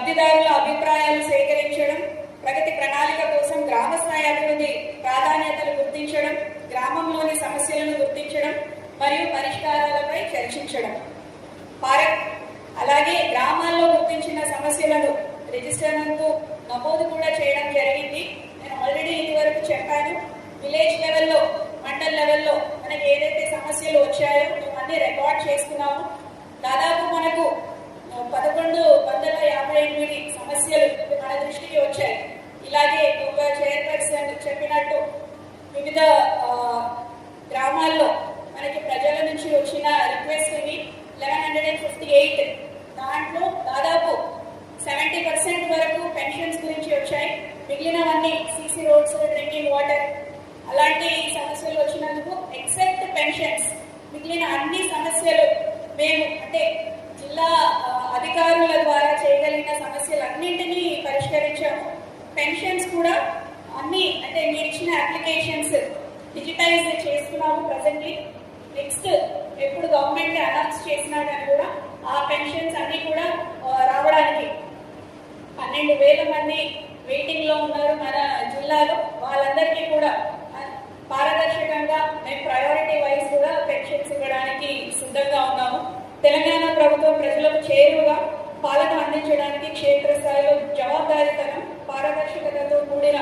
లబ్ధిదారుల అభిప్రాయాలు సేకరించడం, ప్రగతి ప్రణాళిక కోసం గ్రామ స్థాయి అభివృద్ధి ప్రాధాన్యతలు గుర్తించడం, గ్రామంలోని సమస్యలను గుర్తించడం మరియు పరిష్కారాలపై చర్చించడం. అలాగే గ్రామాల్లో గుర్తించిన సమస్యలను రిజిస్టర్ నందు నమోదు కూడా చేయడం జరిగింది. నేను ఆల్రెడీ ఇదివరకు చెప్పాను, విలేజ్ లెవెల్లో, మండల్ లెవెల్లో మనకి ఏదైతే సమస్యలు వచ్చాయో మేము అన్ని రికార్డ్ చేసుకున్నాము. దాదాపు మనకు 1158 సమస్యలు మన దృష్టికి వచ్చాయి. ఇలాగే ఒక చైర్పర్సన్ చెప్పినట్టు వివిధ గ్రామాల్లో మనకి ప్రజల నుంచి వచ్చిన రిక్వెస్ట్ ఇవి 1158. దాంట్లో దాదాపు 70% వరకు పెన్షన్స్ గురించి వచ్చాయి. మిగిలినవన్నీ సీసీ రోడ్స్, డ్రింకింగ్ వాటర్ అలాంటి సమస్యలు వచ్చినందుకు ఎక్సెప్ట్ పెన్షన్స్ మిగిలిన అన్ని సమస్యలు మేము అంటే జిల్లా అధికారుల ద్వారా చేయగలిగిన సమస్యలన్నింటినీ పరిష్కరించాము. పెన్షన్స్ కూడా అన్ని అంటే మీరు ఇచ్చిన అప్లికేషన్స్ డిజిటైజ్ చేస్తున్నాము ప్రజెంట్లీ. నెక్స్ట్ ఎప్పుడు గవర్నమెంట్ అనౌన్స్ చేసినా కానీ కూడా ఆ పెన్షన్స్ అన్ని కూడా రావడానికి 12,000 మంది వెయిటింగ్ లో ఉన్నారు మన జిల్లాలో. వాళ్ళందరికీ కూడా పారదర్శకంగా మేము ప్రయారిటీ వైజ్ కూడా పెన్షన్స్ ఇవ్వడానికి సిద్ధంగా ఉన్నాము. తెలంగాణ ప్రభుత్వం ప్రజలకు చేరువగా పాలన అందించడానికి క్షేత్రస్థాయిలో జవాబుదారీతనం, పారదర్శకతతో కూడిన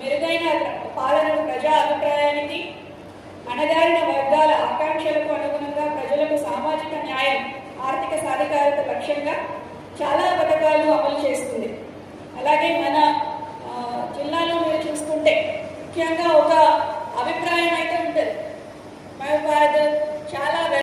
మెరుగైన పాలనను ప్రజా అభిప్రాయానికి, అణగారిన వర్గాల ఆకాంక్షలకు అనుగుణంగా ప్రజలకు సామాజిక న్యాయం, ఆర్థిక సాధికారత లక్ష్యంగా చాలా పథకాలు అమలు చేస్తుంది. అలాగే మన జిల్లాలో మీరు చూసుకుంటే ముఖ్యంగా ఒక అభిప్రాయం అయితే ఉంటుంది,